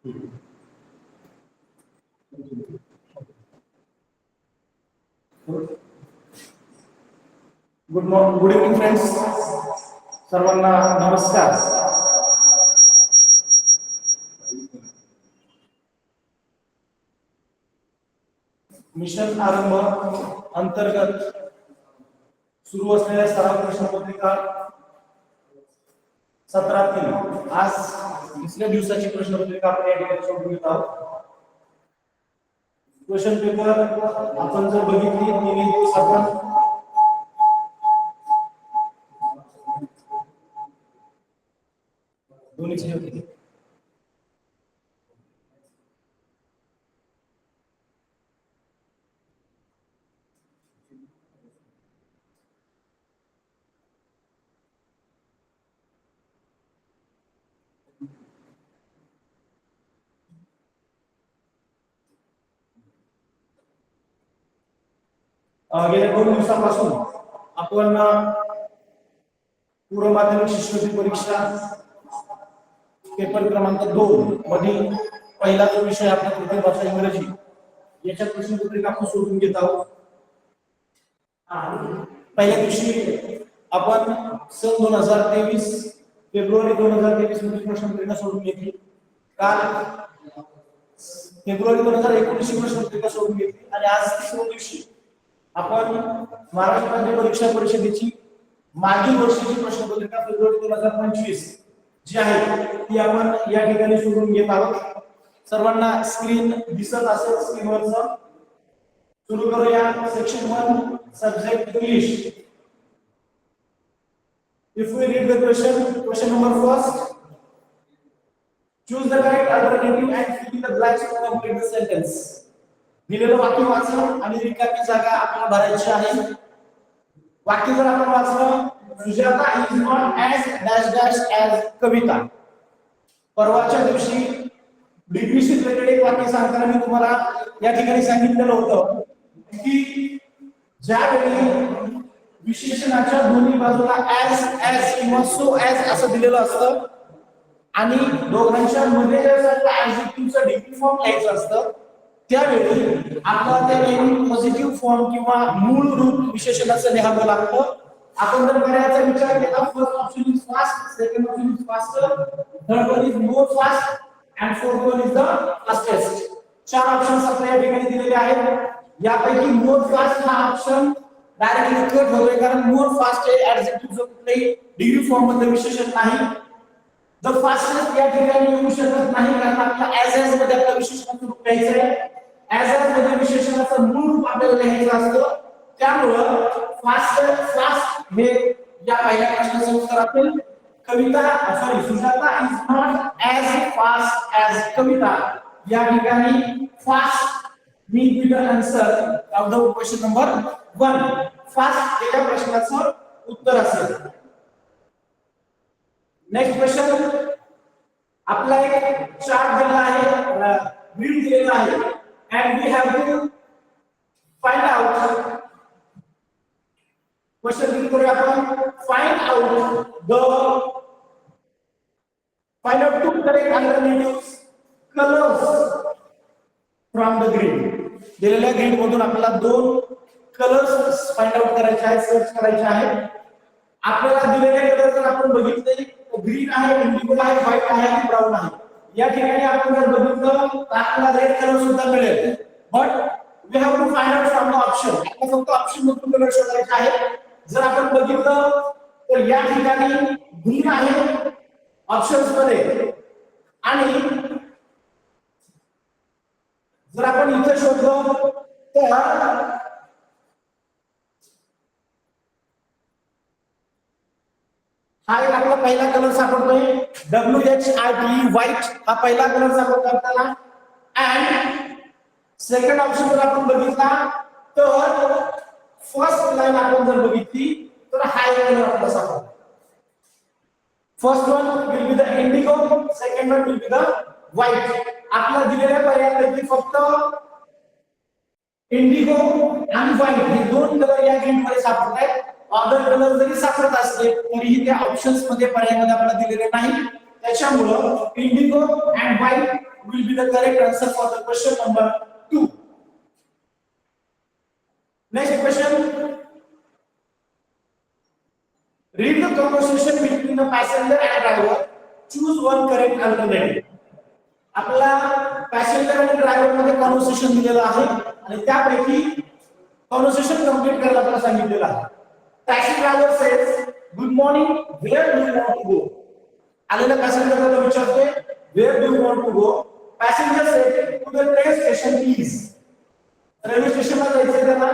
Good evening friends, सर्वांना नमस्कार. Mission आरंभ अंतर्गत सुरू असलेल्या सराव प्रश्नपत्रिका 17-3 आज दुसऱ्या दिवसाची प्रश्नपत्रिका आपण या ठिकाणी सोडून घेत आहोत. क्वेश्चन पेपर आपण जर बघितली 3 दिवस आपण दोन्हीची होती. गेल्या 2 दिवसापासून आपण पूर्व माध्यमिक शिष्यवृत्ती परीक्षा पेपर क्रमांक 2 मधील पहिला जो विषय आपला तृतीय भाषा इंग्रजी याच्या प्रश्नपत्रिका आपण सोडून घेत आहोत. पहिल्या दिवशी आपण सन 2023 फेब्रुवारी 2023 मध्ये प्रश्नपत्रिका सोडून घेतली. काल फेब्रुवारी 2019 ची प्रश्नपत्रिका सोडून घेतली आणि आज तिसऱ्या दिवशी आपण महाराष्ट्र राज्य परीक्षा परिषदेची मागील वर्षीची प्रश्नपत्रिका फेब्रुवारी 2025 जी आहे ती आपण या ठिकाणी सोडून घेत आहोत. सर्वांना स्क्रीन दिसत असेल स्क्रीनवरचा. सुरू करूया. Section 1 subject English. If we read the question number first, choose the correct alternative and fill in the blanks to complete the sentence. दिलेलं वाक्य वाचलं आणि रिकामी जागा आपल्याला भरायची आहे. वाक्य जर आपण वाचलं, Sujata is not as dash dash as Kavita. परवाच्या दिवशी डिग्रीशी रिलेटेड एक वाक्य सांगताना मी तुम्हाला या ठिकाणी सांगितलेलं होतं की ज्यावेळी विशेषणाच्या दोन्ही बाजूला ॲज किंवा सो ॲज असं दिलेलं असतं आणि दोघांच्या मध्ये जर ॲडजेक्टिव्हचं डिग्री फॉर्म लिहायचं असतं त्यावेळी आपल्याला त्या पॉझिटिव्ह फॉर्म किंवा मूळ रूप विशेषणाचं लिहावं लागतं. आपण जर पर्यायाचा विचार केला, first option is fast, second option is faster, third one is more fast and fourth one is the fastest. 4 options आपल्या या ठिकाणी दिलेले आहेत. यापैकी मोर फास्ट हा ऑप्शन डायरेक्टली कट होतोय कारण मोर फास्ट हे ऍडजेक्टिव्हचं कुठल्याही डिग्री फॉर्म मध्ये विशेषण नाही. द फास्टेस्ट या ठिकाणी येऊ शकत नाही कारण आपल्याला ॲज मध्ये आपल्या विशेषणाचं रूप घ्यायचं आहे. ॲज मध्ये विशेषणाचं मूळ रूप आपल्याला लिहायचं असतं. त्यामुळं फास्ट हे या पहिल्या प्रश्नाचं उत्तर असेल. Sujata is not as fast as Kavita. या ठिकाणी fast will be the answer of the question number 1. Fast या प्रश्नाचं उत्तर असेल. Next question. आपला एक चार्ट दिलेला आहे, ग्रीड दिलेला आहे and we have to find out. Question read करूया आपण. find out two correct alternatives colors from the grid. दिलेल्या ग्रीड मधून आपल्याला 2 कलर्स फाइंड आउट करायचे आहेत, सर्च करायचे आहेत. आपल्याला दिलेले कलर जर आपण बघितले ग्रीन आहे, इंडिगो आहे, व्हाईट आहे आणि ब्राऊन आहे. या ठिकाणी आपण जर बघितलं तर आपल्याला रेड कलर सुद्धा मिळेल. But we have to find out from the option. आपल्याला फक्त ऑप्शन मधून कलर शोधायचे आहे. जर आपण बघितलं तर या ठिकाणी ग्रीन आहे ऑप्शन्स मध्ये आणि जर आपण इथे शोधलो तर हा एक आपला पहिला कलर सापडतोय WHIT व्हाईट. हा पहिला कलर सापडतो आपल्याला. अँड सेकंड ऑप्शन जर आपण बघितला तर फर्स्ट लाईन आपण जर बघितली तर हा एक कलर आपल्याला सापडतो. First one will be the Indigo, second one will be the white. आपल्या दिलेल्या पर्यायापैकी फक्त इंडिगो आणि व्हाईट हे 2 कलर या ग्रीड मध्ये सापडत आहेत. अदर कलर जरी सापडत असले तरीही त्या ऑप्शन्स मध्ये पर्यायामध्ये आपल्याला दिलेले नाही. त्याच्यामुळे Indigo and white will be the correct answer for the question number 2. Next question. Read the conversation between the passenger and driver. Choose one correct alternative. आपला पॅसेंजर आणि ड्रायव्हर मध्ये कन्व्हर्सेशन दिलेलं आहे आणि त्यापैकी कन्व्हर्सेशन कंप्लीट करायला आपल्याला सांगितलेलं आहे. Taxi driver says good morning, where do you want to go. आलेल्या पॅसेंजरला विचारते where do you want to go. Passenger says to the train station please. Railway स्टेशनला जायचंय त्याला.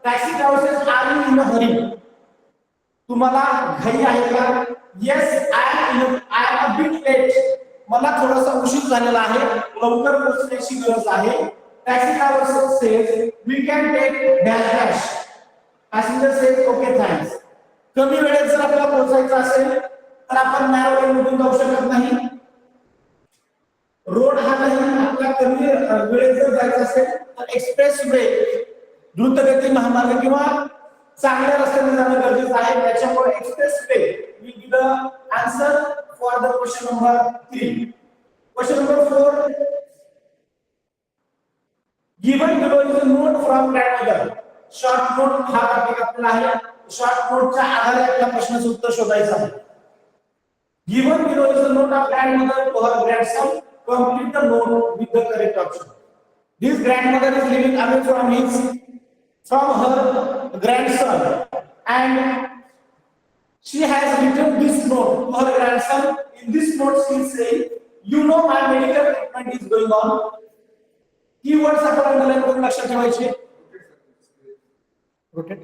Taxi driver says are you in a hurry. तुम्हाला घाई आहे का? Yes I am a bit late. मला थोडासा उशीर झालेला आहे, लवकर पोहोचण्याची गरज आहे. Taxi driver says we can take dash dash. Passenger says okay thanks. कमी वेळेत जर आपल्याला पोहोचायचं असेल तर आपण नॅरो लेनमधून जाऊ शकत नाही. रोड हा नाही, आपल्याला कमी वेळेत जर जायचं असेल तर एक्सप्रेस वे, द्रुतगती महामार्ग किंवा चांगल्या रस्त्याने जाणं गरजेचं आहे. त्याच्यामुळे express way will be the answer for the question number 3. Question number 4. Given below is a note from grandmother. Short note हा टॉपिक आपला आहे. शॉर्ट नोटच्या आधारे आपल्या प्रश्नाचं उत्तर शोधायचं आहे. Given below is a note of grandmother to her grandson. Complete the note with the correct option. This grandmother is living away from her grandson and she has written this note to her grandson. In this note she is saying, you know my medical treatment is going on. Keywords आपण underline करून लक्षात ठेवायचे. Rotate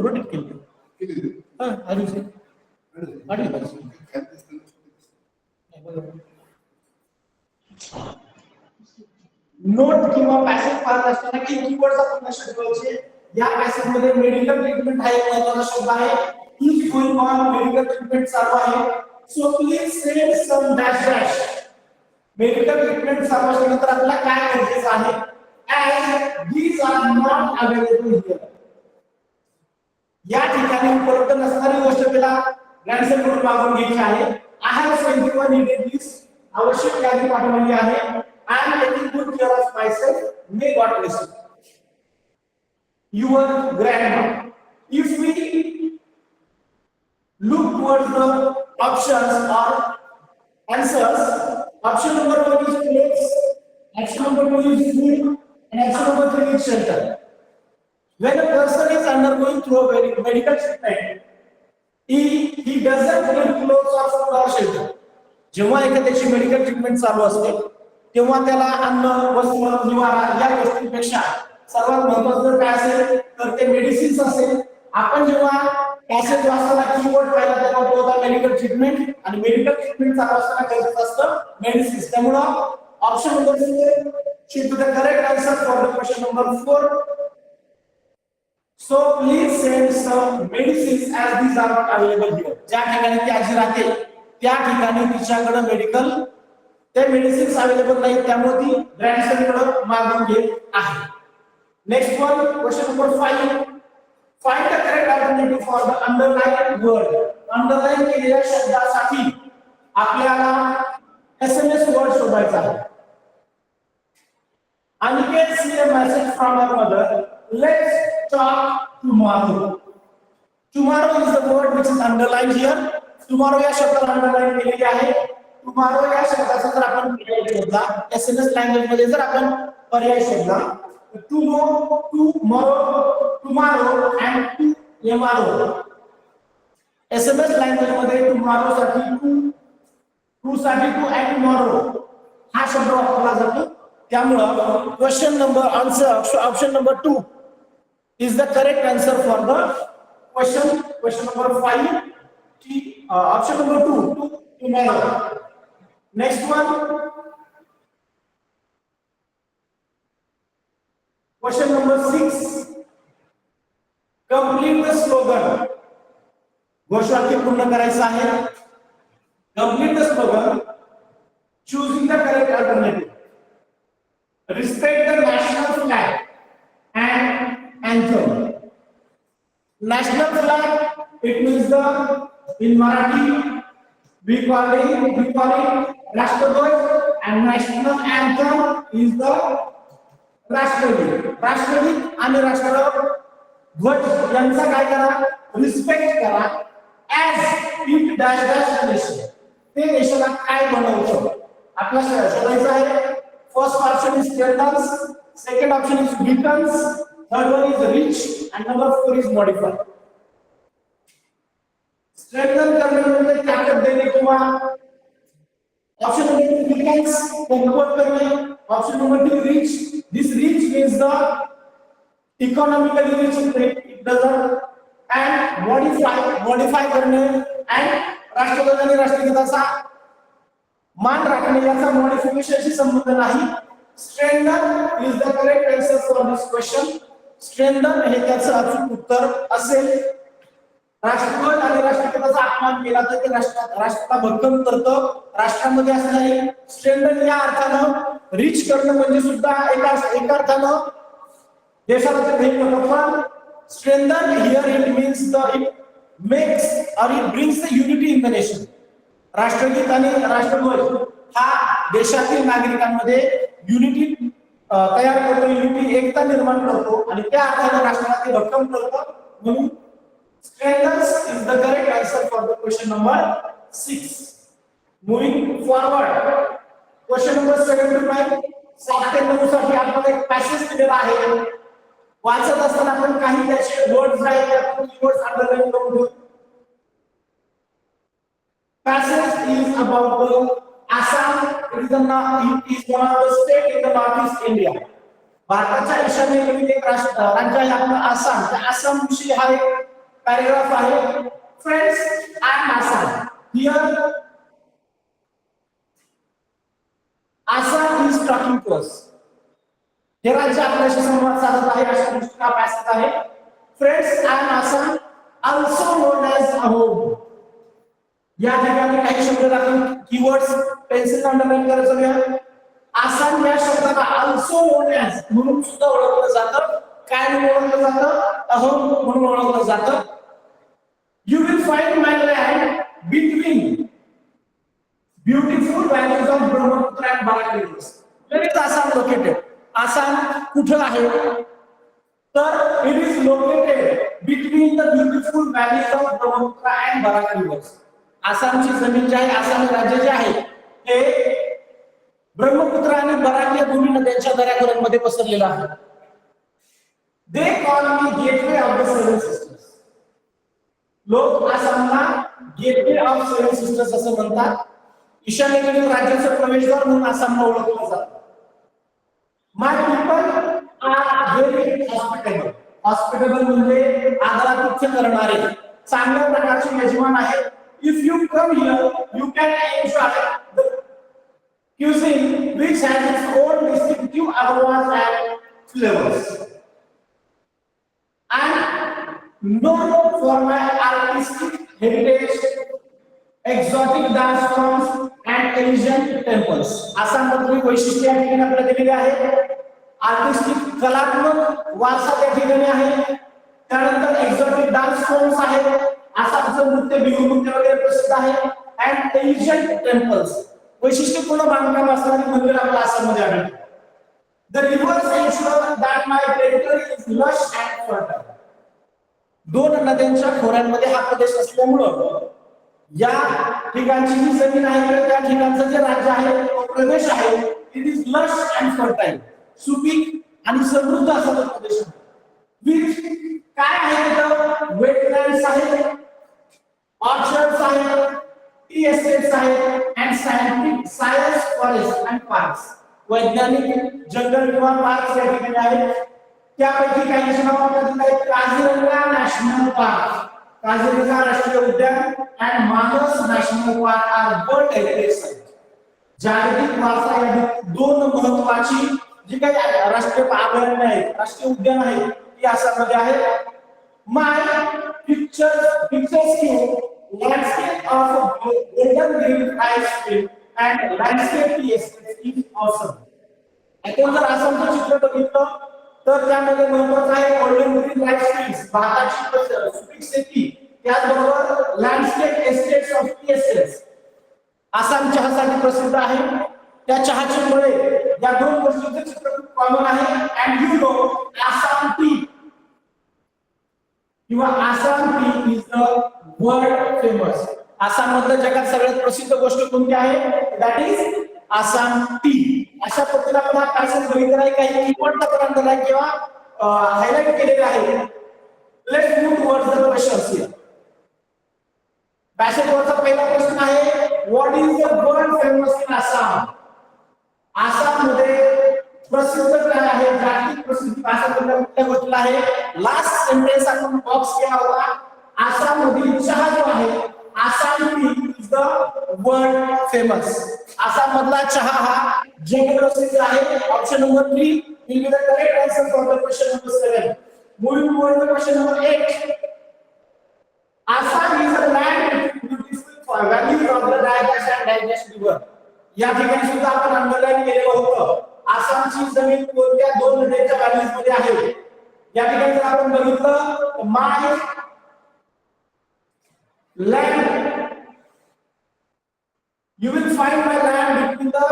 rotate केली. हां आधी से note किंवा passage पाहत असताना काही कीवर्ड्स आपण लक्षात ठेवायचे. या पॅसेज मध्ये मेडिकल ट्रीटमेंट हा एक महत्त्वाचा शब्द आहे. Is going on, medical treatment चालू आहे. So please send some dash dash. Medical treatment चालू असल्यानंतर आपल्याला काय गरजेचं आहे? As these are not available here. या ठिकाणी उपलब्ध नसणारी गोष्ट त्याला ग्रँडसन कडून मागून घ्यायची आहे. I have send you a needed list. आवश्यक यादी पाठवली आहे. I am taking good care of myself. May God bless you. Your grandma. If we look towards the options or answers, option number 1 is place, option number 2 is food, and option number 3 is shelter. When a person is undergoing through a medical treatment, he doesn't need clothes or food or shelter. जेव्हा एखाद्याची medical treatment चालू असते तेव्हा त्याला अन्न, वस्त्र, निवारा या गोष्टींपेक्षा सर्वात महत्त्वाचं काय असेल तर ते मेडिसिन्स असेल. आपण जेव्हा पॅसेज वाचताना कीवर्ड पाहिला तेव्हा तो होता मेडिकल ट्रीटमेंट आणि मेडिकल ट्रीटमेंट चालू असताना गरजेचं असतं मेडिसिन्स. त्यामुळे option number 4 should be the correct answer for the question number 4. So please send some medicines as these are not available here. ज्या ठिकाणी ती आजी राहते त्या ठिकाणी तिच्याकडे मेडिकल ते मेडिसिन्स अवेलेबल नाही, त्यामुळे ती ग्रँडसन कडे मागून घेत आहे. Next one, question number 5. Find the correct alternative for the underline word. Underline केलेल्या शब्दासाठी आपल्याला एसएमएस वर्ड शोधायचा आहे. Aniket see a message from her mother, let's talk tomorrow. Tomorrow is the word which is underline here. Tomorrow या शब्दाला underline केलेली आहे. Tomorrow या शब्दाचा जर आपण पर्याय शोधला एसएमएस लँग्वेज मध्ये, जर आपण पर्याय शोधला टुमो, tomorrow, tomorrow and tomorrow. SMS language मध्ये टुमॉरो साठी टू साठी टू अँड टुमॉरो हा शब्द वापरला जातो. त्यामुळे question number answer option number 2 is the correct answer for the question number 5. Option number 2 tomorrow. Next one, question number 6. Complete the slogan. घोषवाक्य पूर्ण करायचं आहे. Complete the slogan. Choosing the correct alternative. Respect the national flag and anthem. National flag, it means the In Marathi, we call it Rashtraധ്वज, and national anthem is the Rashtraगीत. राष्ट्रगीत आणि राष्ट्रध्वज यांचा काय करा, रिस्पेक्ट करा as it dash dash nation. ते देशाला काय बनवतं आपल्याला शोधायचं आहे. First option is strengthens, second option is weakens, third one is rich and number 4 is modify. Strengthen करणे म्हणजे ताकद देणे किंवा ऑप्शन नंबर 2 वीकन्स कमकुवत करणे. Option number 2 rich. This rich means the economically rich, it doesn't. and modify करणे and राष्ट्रध्वज आणि राष्ट्रगीताचा मान राखणे याचा मॉडिफिकेशनशी संबंध नाही. Strengthen is the correct answer for this question. Strengthen हे त्याचं अचूक उत्तर असेल. राष्ट्रध्वज आणि राष्ट्रगीताचा अपमान केला तर ते राष्ट्राला भक्कम करतं. राष्ट्रामध्ये असणारे स्ट्रेंथन या अर्थानं रिच करणं म्हणजे सुद्धा एका अर्थानं देशाला ते भेट होतं. पण strengthen here it means it makes or it brings the unity in the nation. राष्ट्रगीत आणि राष्ट्रध्वज हा देशातील नागरिकांमध्ये युनिटी तयार करतो, युनिटी एकता निर्माण करतो आणि त्या अर्थाने राष्ट्राला ते भक्कम करतो. म्हणून strengthens is the correct answer for the question number 6. Moving forward, question number 7 to 9. 7 ते 9 साठी आपण एक पॅसेज दिलेला आहे. वाचत असताना आपण काही त्याचे वर्ड्स आहेत ते आपण कीवर्ड्स अंडरलाइन करून घेऊ. Passage is about the Assam. It is one of the state in the northeast India. भारताच्या ईशान्येकडील एक राज्य आहे आपलं आसाम. त्या आसाम विषयी हा एक पॅराग्राफ आहे. Friends, I am Assam. Here Assam is talking to us. हे राज्य आपल्याशी संवाद साधत आहे अशा दृष्टीने हा पॅसेज आहे. Friends, I am Assam, also known as a home. या ठिकाणी काही शब्द दाखल कीवर्ड्स पेन्सिल अंडरलाइन करायचं घ्या. आसाम या शब्दाला ऑल्सो नोन एज म्हणून सुद्धा ओळखलं जातं. काय म्हणून ओळखलं जातं? अहोम म्हणून ओळखलं जातं. You will find my land between beautiful valleys of Brahmaputra and Barak rivers. Where is Assam located? Assam कुठं आहे? तर it is located between the beautiful valleys of Brahmaputra and Barak rivers. आसामची जमीन जी आहे, आसाम राज्य जे आहे ते ब्रह्मपुत्र आणि बराक या दोन्ही नद्यांच्या दऱ्याखोऱ्यांमध्ये पसरलेलं आहे. They call me gateway of the seven sisters. लोक आसामला गेटवे ऑफ सेवन सिस्टर्स असं म्हणतात. ईशान्येकडील राज्याचं प्रवेशद्वार म्हणून आसामला ओळखलं जातं. My people are very hospitable. Hospitable म्हणजे आदरातिथ्य करणारे, चांगल्या प्रकारचे यजमान आहेत. If you come here, you can enjoy the cuisine which has its own distinctive aromas and flavors. I am known for my artistic heritage, exotic dance forms and ancient temples. आसाममधील वैशिष्ट्य या ठिकाणी आपल्याला दिलेली आहे. आर्टिस्टिक कलात्मक वारसा त्या ठिकाणी आहे. त्यानंतर एक्झॉटिक डान्स फॉर्म्स आहेत. आसामचं नृत्य, बिहू नृत्य वगैरे प्रसिद्ध आहे. अँड एन्शियंट टेम्पल्स, वैशिष्ट्यपूर्ण बांधकाम असणारी मंदिर आपल्या आसाममध्ये आढळतात. The reverse ensure that my territory is lush and fertile. दोन नद्यांच्या खोऱ्यांमध्ये हा प्रदेश असल्यामुळं या ठिकाणची जी जमीन आहे त्या ठिकाणचं जे राज्य आहे, तो प्रदेश आहे, it is lush and fertile. सुपीक आणि समृद्ध असा तो प्रदेश आहे. विच काय आहे तर वेटलँड्स आहेत, ऑर्चर्ड्स आहेत, टी एस्टेट्स आहेत and science forest and parks. वैज्ञानिक जंगल किंवा पार्क्स या ठिकाणी आहेत. त्यापैकी काहींची नाव आपल्याला आहेत. काझीरंगा नॅशनल पार्क, काझीरंगा राष्ट्रीय उद्यान and Manas national park are world heritage site. जागतिक वारसा यादीत दोन महत्त्वाची जी काही राष्ट्रीय अभयारण्य आहेत, राष्ट्रीय उद्यान आहेत, ती आसाममध्ये आहे. माय pictures landscape of golden green ice field and landscape tea estate is awesome. आपण जर आसामचं चित्र बघितलं तर त्यामध्ये महत्त्वाचं आहे गोल्डन ग्रीन राईस फील्ड्स, भाताची सुपीक शेती त्याचबरोबर landscape estates of T estates Assam चहासाठी प्रसिद्ध आहे. त्या चहाची मुळे या दोन गोष्टींचं चित्र खूप कॉमन आहे. And you know Assam tea किंवा Assam tea is the world famous. Assam मधलं जगात सगळ्यात प्रसिद्ध गोष्ट कोणती आहे? That is Assam tea. अशा पद्धतीने आपण हा पॅसेज बघितला आहे. काही कीवर्ड आपण आहे किंवा हायलाइट केलेले आहे. Let's move towards the questions here. Passage वरचा पहिला प्रश्न आहे, what is the world famous in Assam? Assam मध्ये प्रसिद्ध काय आहे? जागतिक प्रसिद्धी आसाममध्ये कुठल्या गोष्टीला आहे? लास्ट सेंटेन्स आपण बॉक्स केला होता. आसाम मधील चहा जो आहे, Assam tea is the world famous. Assam मधला चहा हा जगप्रसिद्ध आहे. Option number 3 will be the correct answer for the question number 7. Moving towards the question number 8. Assam is a land with beautiful valleys of the Daigash and Daigash river. या ठिकाणी सुद्धा आपण underline केलेलं होतं. आसामची जमीन कोणत्या दोन नद्यांच्या व्हॅलीज मध्ये आहे? या ठिकाणी जर आपण बघितलं, माय land, you will find my land between the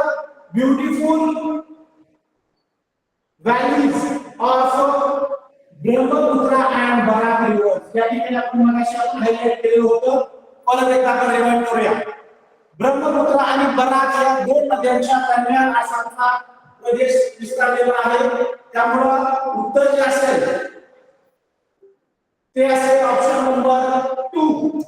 beautiful valleys of Brahmaputra and Barak rivers. या ठिकाणी आपण मगाशी हायलाइट केलेलं होतं. परत एकदा आपण रिवाइंड करूया. ब्रह्मपुत्रा आणि बराक या दोन नद्यांच्या दरम्यान आसामचा प्रदेश विस्तारलेला आहे. त्यामुळे उत्तर जे असेल ते असेल option number 2.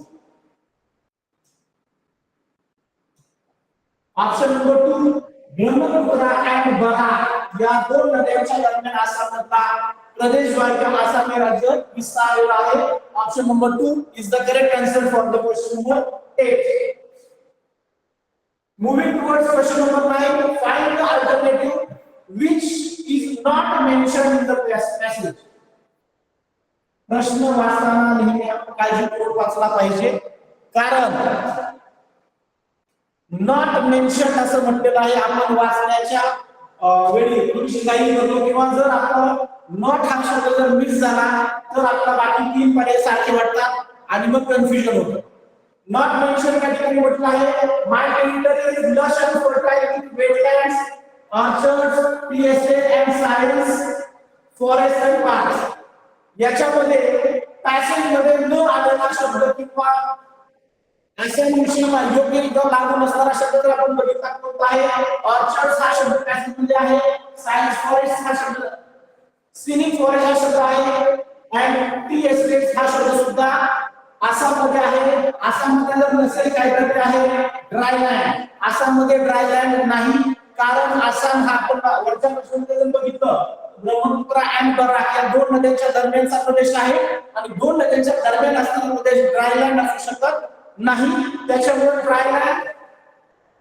Option number 2 Brahmaputra and Barak या दोन नद्यांच्या दरम्यान आसामचा प्रदेश किंवा आसाम हे राज्य विस्तारलेला आहे. Option number 2 is the correct answer for the question number 8. Moving towards question number 9, find the alternative which is not mentioned in the passage. प्रश्न वाचताना नेहमी आपण काळजीपूर्वक वाचला पाहिजे, कारण नॉट मेन्शन असं म्हटलेलं आहे. आपण वाचण्याच्या वेळी थोडीशी घाई करतो किंवा जर आपण नॉट हा शब्द जर मिस झाला तर आपल्याला बाकी तीन पर्याय सारखे वाटतात आणि मग कन्फ्युजन होतं. नॉट मेन्शन या ठिकाणी म्हटलं आहे, my territory is lush and fertile with wetlands, orchards, tea estate and science, forest and parks. याच्यामध्ये पॅसेज मध्ये न आलेला शब्द किंवा असाइनमेंटला योग्यरित्या लागू नसणारा शब्द जर आपण बघितला कोणता आहे? ऑर्चर्ड्स हा शब्द पॅसेज मध्ये आहे. सायन्स फॉरेस्ट हा शब्द, सिनिक फॉरेस्ट हा शब्द आहे. अँड टी एस्टेट हा शब्द सुद्धा आसाम मध्ये आहे. आसाम मध्ये जर नसेल काय तर आहे ड्रायलँड. आसाम मध्ये ड्रायलँड नाही, कारण आसाम हा आपण वरच्या प्रश्नामध्ये बघितलं, ब्रह्मपुत्रा अँड बराक या दोन नद्यांच्या दरम्यानचा प्रदेश आहे आणि दोन नद्यांच्या दरम्यान असलेला प्रदेश ड्रायलँड असू शकत नाही. त्याच्यामुळे dryland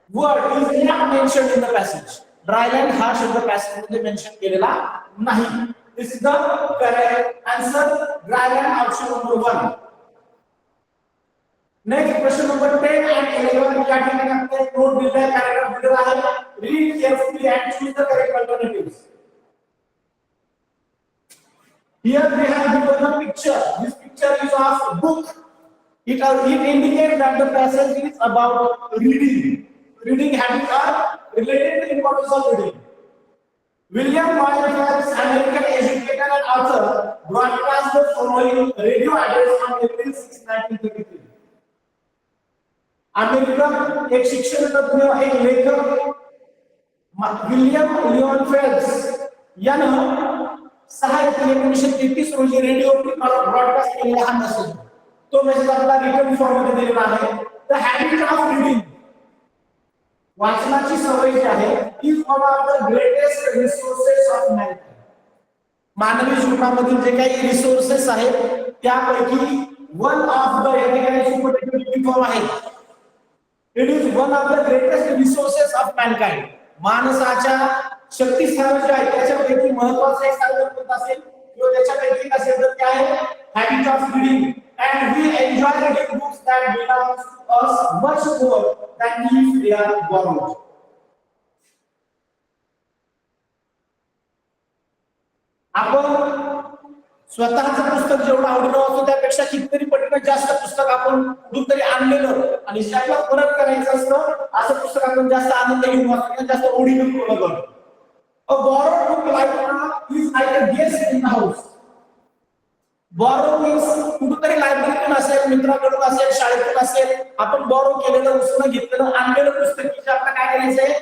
word is not mentioned in the passage. Dryland हा शब्द पॅसेज मध्ये मेन्शन केलेला नाही. This is the correct answer, dryland option number 1. Next question number 10 and 11 या ठिकाणी आपल्याला नोट दिलेला आहे, पॅराग्राफ दिलेला आहे. Read carefully and choose the correct alternatives. Here we have given a picture. This picture is of a book. It indicates that the passage is about reading. Reading habits are related to the importance of reading. William Boyd Phelps, American educator and author, broadcast the following radio address on April 6, 1933. American एक शिक्षण तज्ञ, एक लेखक William लिओन Phelps यानं 6 April 1933 रोजी रेडिओवर broadcast केलेला हा मेसेज. तो मेसेज आपला रिटन फॉर्म मध्ये दिलेला आहे. द हॅबिट ऑफ रीडिंग, वाचनाची सवय जी आहे, is one of the greatest resources of man. मानवी जीवनामधील जे काही रिसोर्सेस आहेत त्यापैकी वन ऑफ द या ठिकाणी सुपरलेटिव्ह फॉर्म आहे. It is one of the greatest resources of mankind. माणसाच्या शक्तिस्थान जे आहे त्याच्यापैकी महत्त्वाचं एक साधन कोणतं असेल किंवा त्याच्यापैकी असेल तर काय आहे? Habit of reading. And we enjoy reading books that belong to us much more than if they are borrowed. आपण स्वतःचं पुस्तक जेवढं आवडलं असतं त्यापेक्षा कितीतरी पटीने जास्त पुस्तक आपण कुठून तरी आणलेलं आणि ज्याला परत करायचं असतं असं पुस्तक आपण जास्त आनंद घेऊन वाचतो, जास्त ओढीने पूर्ण करतो. A borrowed book is like a guest in the house. Borrow means कुठेतरी लायब्ररीतून असेल, मित्राकडून असेल, शाळेतून असेल, आपण बॉरो केलेलं, उसनं घेतलेलं, आणलेलं पुस्तक जे आपल्याला काय करायचंय,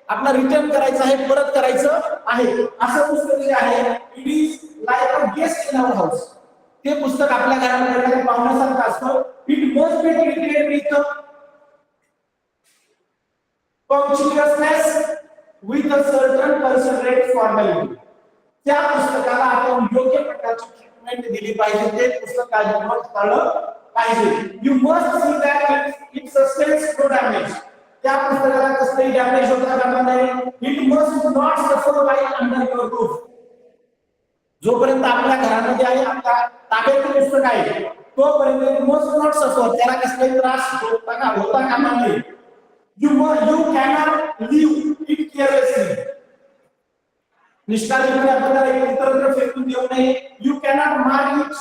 आपला रिटर्न करायचं आहे, परत करायचं आहे. असं पुस्तक जे आहे it is like a guest in our house. ते पुस्तक आपल्या घरामध्ये पाहुण्यासारखं असतं. It must be treated with punctiliousness with a certain considerate formality. त्या पुस्तकाला आपण योग्य प्रकारची ट्रीटमेंट दिली पाहिजे, ते पुस्तक काळजीपूर्वक चाललं पाहिजे. You must see that it sustains no damage. त्या पुस्तकाला कसलंही डॅमेज होता कामा नये. It must not suffer while under your roof. जोपर्यंत आपल्या घरामध्ये आहे, आपल्या ताब्यात पुस्तक आहे, तोपर्यंत इट मस्ट नॉट सफर. त्याला कसलाही त्रास होता कामा नये. You cannot leave it carelessly. निष्काळजीपणे आपण त्याला इतरत्र फेकून देऊ नये. You cannot mark it.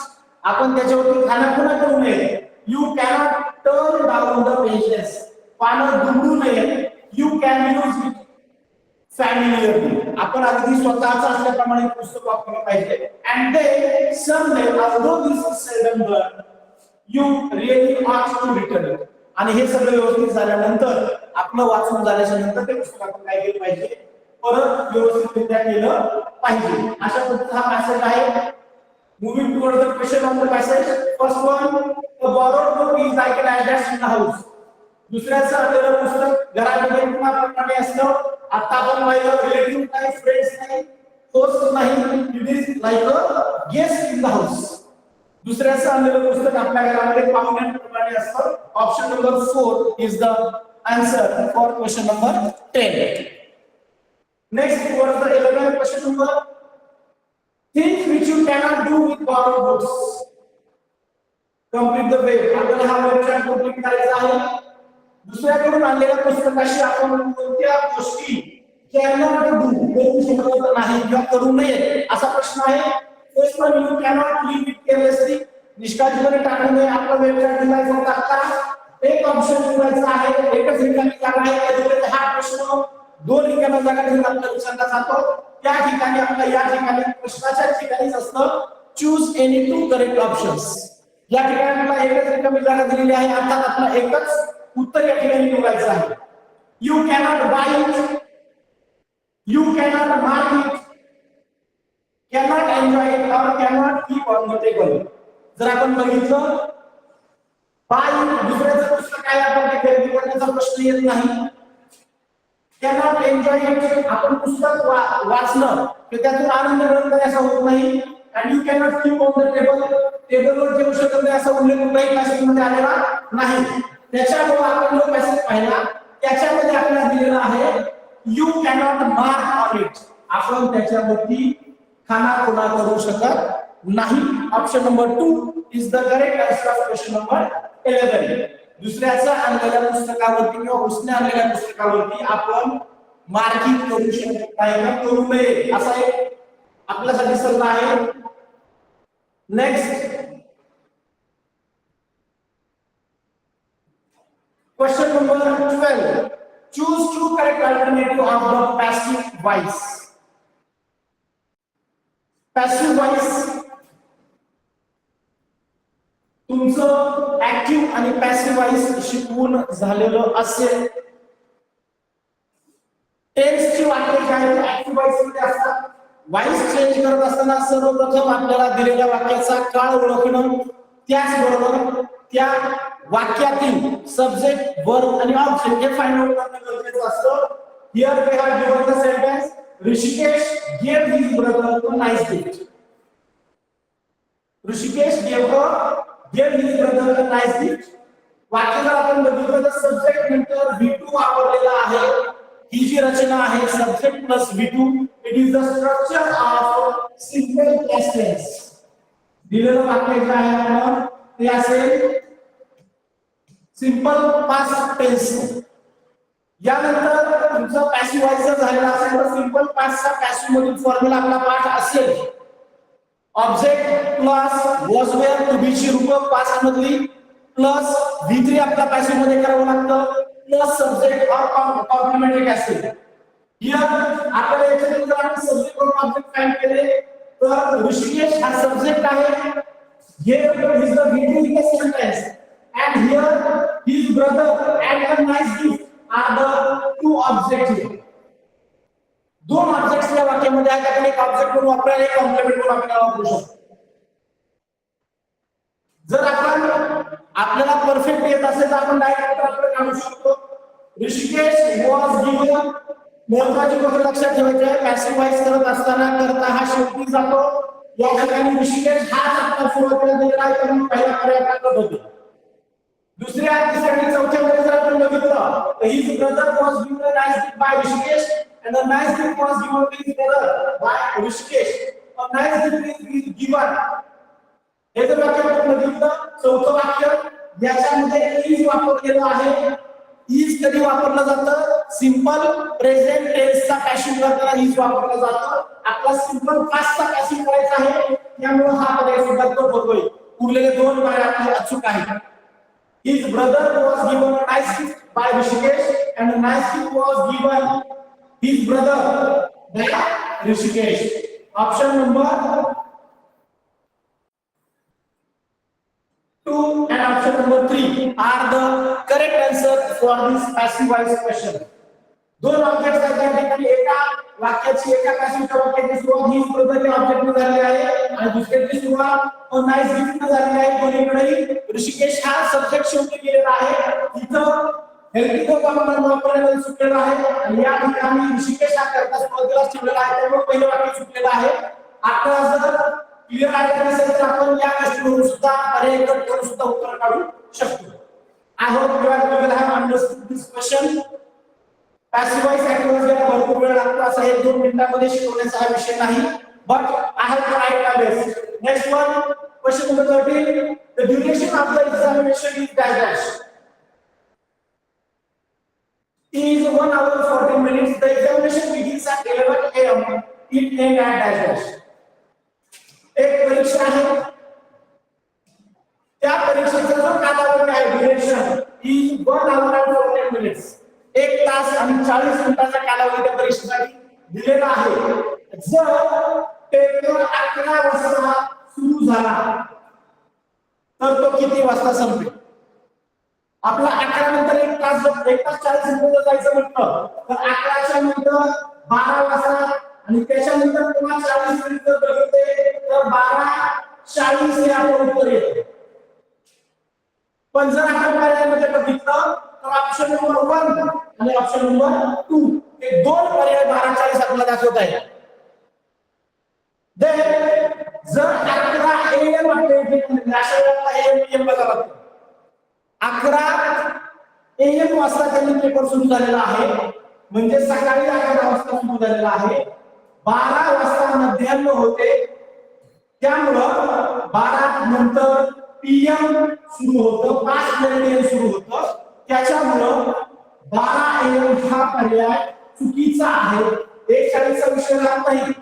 आपण त्याच्यावरती खानाखुणा करू नये. You cannot turn down the pages. पानं दुमडू नये. You can use it familiarly. आपण अगदी स्वतःच असल्याप्रमाणे पुस्तक वापरलं पाहिजे. And then someday although this is seldom done you really ask to return it. आणि हे सगळं व्यवस्थित झाल्यानंतर, आपलं वाचून झाल्याच्या नंतर ते पुस्तक आपण काय केलं पाहिजे, परत व्यवस्थितरित्या केलं पाहिजे. अशा पद्धतीचा हा पॅसेज आहे. Moving towards the question on the passage. First one, the borrowed book is like an address in the house. दुसऱ्याचं आणलेलं पुस्तक घरामध्ये कुणाप्रमाणे असतं. आता आपण पाहिलं रिलेटिव्ह नाही, फ्रेंड्स नाही, होस्ट नाही. It is like a guest in the house. दुसऱ्याचं आणलेलं पुस्तक आपल्या घरामध्ये पाहुण्यांप्रमाणे असतं. Option number 4 is the answer for question number 10. Next, towards the 11th question number, things which you cannot do with borrowed books. Complete the way. आपल्याला हा website complete करायचा आहे. दुसऱ्याकडून आणलेल्या पुस्तकाशी आपण कोणत्या गोष्टी cannot do करू शकत नाही किंवा करू नये असा प्रश्न आहे. First one, you cannot leave it carelessly. निष्काळजीपणे टाकू नये. आपला वेबसाईट लिहायचा टाकता एक ऑप्शन निवडायचा आहे. एकच रिकामी जागा आहे. हा प्रश्न दोन रिकाम्या जागा ठेवून आपल्याला विचारला जातो. त्या ठिकाणी आपल्या या ठिकाणी प्रश्नाच्या ठिकाणीच असतं choose any two correct options. या ठिकाणी आपल्याला एकच रिकामी जागा दिलेली आहे, अर्थात आपला एकच उत्तर या ठिकाणी निवडायचं आहे. You cannot buy it, you cannot mark it, cannot enjoy it or cannot keep on the table. जर आपण बघितलं बाय दुसऱ्याचं पुस्तक आहे, आपण ते खरेदी करण्याचा प्रश्न येत नाही. कॅनॉट एन्जॉय इट, आपण पुस्तक वाचलं की त्यातून आनंद मिळत नाही असं होत नाही. And you cannot keep on the table, टेबलवर ठेवू शकत नाही असा उल्लेख कुठल्याही पॅसेजमध्ये आलेला नाही. त्याच्यामुळे आपण जो पॅसेज पाहिला त्याच्यामध्ये आपल्याला दिलेला आहे you cannot mark on it. आपण त्याच्यावरती खानाखुणा करू शकत नाही. Option number 2 is the correct answer of question number 11. दुसऱ्याचं आणलेल्या पुस्तकावरती किंवा उसने आणलेल्या पुस्तकावरती आपण मार्किंग करू शकत नाही किंवा करू नये असा एक आपल्यासाठी सल्ला आहे. Next question number 12, choose to correct alternative of the passive voice. Passive voice तुमचं ऍक्टिव्ह आणि पॅसिव्ह वॉइस शिकवून झालेलं असेल. टेन्सची वाक्य जी आहेत ऍक्टिव्ह वॉइस मध्ये असतात. वॉइस चेंज करत असताना सर्वप्रथम आपल्याला दिलेल्या वाक्याचा काळ ओळखणं, त्याचबरोबर त्या वाक्यातील सब्जेक्ट, वर्ब आणि ऑब्जेक्ट हे फाइंड आउट करणं गरजेचं असतं. Here we have given the sentence Rishikesh gave his brother a nice gift. Rishikesh gave his brother a nice gift. वाक्याला आपण बघितलं तर सब्जेक्ट नंतर V2 वापरलेला आहे. ही जी रचना आहे subject plus V2, it is the structure of simple past tense. दिलेलं वाक्य जे आहे आपण ते असेल सिंपल पास्ट टेन्स. यानंतर तुमचं पॅसिव्ह वॉइस जर झालेला असेल तर सिंपल पास्टचा पॅसिव्ह मधील फॉर्म्युला आपला पाठ असेल object plus was were to be ची रूप पास्ट मधली प्लस V3 आपल्या पॅसिव्ह मध्ये करावं लागतं प्लस सब्जेक्ट ऑर कॉम्प्लिमेंटरी असेल. हियर आपल्याला याच्यात जर आपण सब्जेक्ट और ऑब्जेक्ट फाइंड केले तर ऋषिकेश हा सब्जेक्ट आहे. Here is the V3 in the sentence and here his brother and a nice gift are the two objects here. दोन ऑब्जेक्ट्स या वाक्यामध्ये आहेत. आपण एक ऑब्जेक्ट म्हणून वापरायला एक कॉम्प्लिमेंट म्हणून आपण वापरू शकतो. जर आपण आपल्याला परफेक्ट येत असेल तर आपण डायरेक्ट उत्तर काढू शकतो. Rishikesh was given. महत्वाची गोष्ट लक्षात ठेवायची आहे पॅसिव्ह व्हॉइस करत असताना करता हा शेवटी जातो. या ठिकाणी ऋषिकेश हाच आपला सुरुवातीला दिलेला आहे कारण पहिला पर्याय टाकत होते. दुसऱ्या तिसऱ्या चौथ्या मध्ये जर आपण बघितलं तर his brother was given a nice gift bye Rishikesh and a nice gift was given to his brother by Rishikesh. a nice gift is given. हे जर वाक्य आपण बघितलं चौथं वाक्य याच्यामध्ये इज वापरलेलं आहे. इज कधी वापरलं जातं सिंपल प्रेझेंट टेन्सचा पॅसिव्ह करताना इज वापरलं जातं. आपला सिंपल पास्टचा पॅसिव्ह करायचा आहे त्यामुळे हा पर्याय सुद्धा तो होतोय. उरलेले दोन पर्याय आपले अचूक आहेत. His brother was given a nice gift by Rishikesh and a nice gift was given his brother by Rishikesh. Option number 2 and option number 3 are the correct answer for this passive voice question. दोन objects आहेत त्या ठिकाणी एका वाक्याची एका passive वाक्याची सुरुवात his brother या ऑब्जेक्टने झालेली आहे आणि दुसऱ्याची सुरुवात अ नाईस गिफ्टने झालेली आहे. दोन्हीकडे ऋषिकेश हा सब्जेक्ट शेवटी गेलेला आहे. तिथं हेल्पिंग कॉम्पोनंट वापरलेला चुकलेला आहे आणि या ठिकाणी ऋषिकेश हा करता सुरुवातीला ठेवलेला आहे त्यामुळे पहिलं वाक्य चुकलेलं आहे. आपल्याला जर क्लिअर आयडिया नसेल तर आपण या गोष्टीवरून सुद्धा पर्याय करून सुद्धा उत्तर काढू शकतो. I hope you have understood this question. Passive voice active voice ला भरपूर वेळ लागतो असं हे 2 मिनिटांमध्ये शिकवण्याचा हा विषय नाही. But I have tried my best. Next one question number 13. The duration of the examination is dash dash. is 1 hour 14 minutes. The examination begins at 11 a.m. It ends at dash dash. एक परीक्षा आहे त्या परीक्षेचा जो कालावधी आहे duration is 1 hour and 14 minutes. 1 तास आणि 40 मिनिटाचा कालावधी त्या परीक्षेसाठी दिलेला आहे. जर पेपर 11 वाजता सुरू झाला तर तो किती वाजता संपेल. आपला 11 नंतर 1 तास 40 मिनिटं जायचं म्हटलं तर 11च्या नंतर 12 वाजता आणि त्याच्यानंतर पुन्हा 40 मिनिटं बघितले तर 12:40 हे आपलं उत्तर येतं. पण जर आपण पर्यायामध्ये बघितलं तर ऑप्शन नंबर 1 आणि ऑप्शन नंबर 2 हे दोन पर्याय 12:40 आपल्याला दाखवत आहेत. जर 11 AM आपल्या नॅशनल AM बघा 11 AM वाजता त्यांनी पेपर सुरू झालेला आहे म्हणजे सकाळी 11 वाजता सुरू झालेला आहे. 12 वाजता मध्यान्ह होते त्यामुळं 12 नंतर PM सुरू होतं 5 मेरिडियन सुरू होतं त्याच्यामुळं 12 AM हा पर्याय चुकीचा आहे. 1:40 चा विषय राहत नाही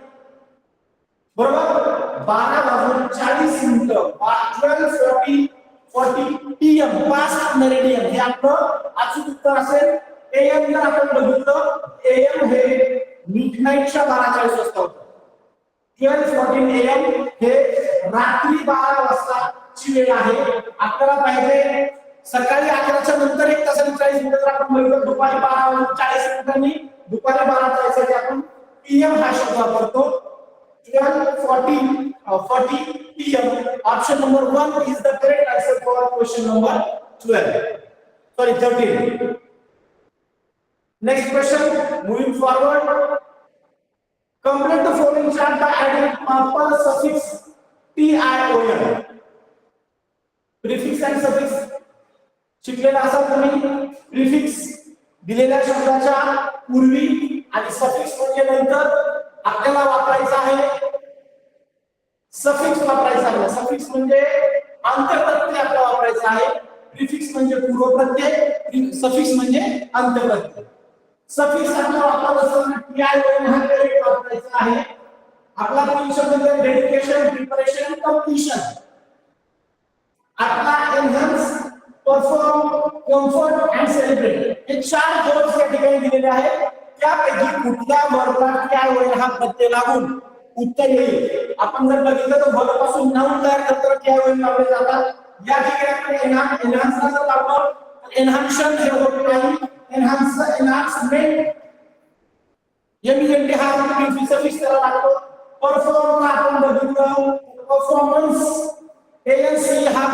बरोबर. 12:40 12:40 PM 5 मेरिडियन हे आपलं अचूक उत्तर असेल. AM जर आपण बघितलं AM हे मिडनाईटच्या 12:40 वाजता होतं. 12:14 AM हे रात्री 12 वाजताची वेळ आहे. आपल्याला पाहिजे सकाळी 11च्या नंतर 1 तास आणि 40 मिनिटं आपण बघितलं दुपारी 12:40 मिनिटांनी दुपारी 12:40 साठी आपण PM हा शब्द वापरतो. 12:40 PM. Option number 1 is the correct answer for question number 12. Sorry, 13. Next question. Moving forward. Complete the following chart by adding per suffix TION. Prefix and suffix. शिकलेला असाल तुम्ही. प्रिफिक्स दिलेल्या शब्दाच्या पूर्वी आणि सफिक्स म्हणजे नंतर आपल्याला वापरायचा आहे. सफिक्स वापरायचा आहे. सफिक्स म्हणजे अंतप्रत्यय आपल्याला वापरायचा आहे. प्रिफिक्स म्हणजे पूर्वप्रत्यय. सफिक्स म्हणजे अंतप्रत्यय. सफिक्स आपल्याला वापरायचा आहे TION हा करेक्ट वापरायचा आहे. आपला तीन शब्द डेडिकेशन, प्रिपरेशन, कंप्लीशन. आपला enhance, perform, comfort and celebrate हे चार वर्ड्स या ठिकाणी दिलेले आहेत. त्यापैकी कुठल्या वर्गात काय होईल हा प्रत्यय लागून उत्तर येईल. आपण जर बघितलं तर वर्ग पासून नाउन तयार करताना काय होईल लावले जातात. या ठिकाणी एनहान्सला जर लावलं तर एनहान्शन हे होत नाही. एनहान्समेंट एमईएनटी हा प्रिफिक्स सफिक्स त्याला लागतो. परफॉर्म आपण बघितलं परफॉर्मन्स एएनसी हा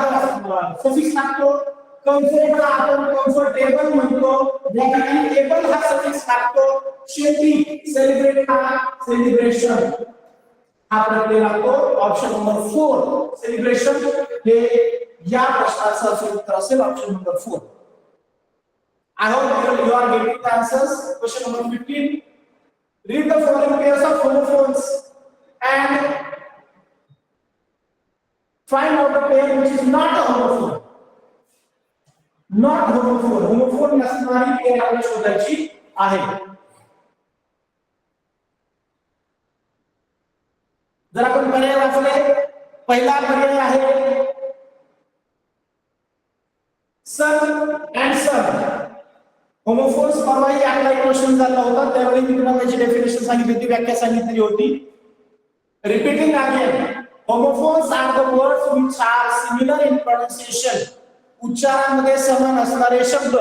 सफिक्स लागतो. कम्फर्ट आपण कम्फर्टेबल म्हणतो. या ठिकाणी एबल हा सफिक्स लागतो. शेवटी सेलिब्रेट हा सेलिब्रेशन हा प्रत्यय लागतो. ऑप्शन नंबर 4 सेलिब्रेशन हे या प्रश्नाचं उत्तर असेल option number 4. I hope you are getting the answers. Question number 15. Read the following pairs of homophones and find out the pair which is not a homophone. Not homophone. Homophone नसणारी पेर आपल्याला शोधायची आहे. जर आपण पर्याय वाचले, पहिला पर्याय आहे सन अँड सन. होमोफोन्स परवाही आपला एक क्वेश्चन झाला होता, त्यावेळी मी तुम्हाला त्याची डेफिनेशन सांगितली होती, व्याख्या सांगितली होती. Repeating again, homophones are the words which are similar in pronunciation. उच्चारामध्ये समान असणारे शब्द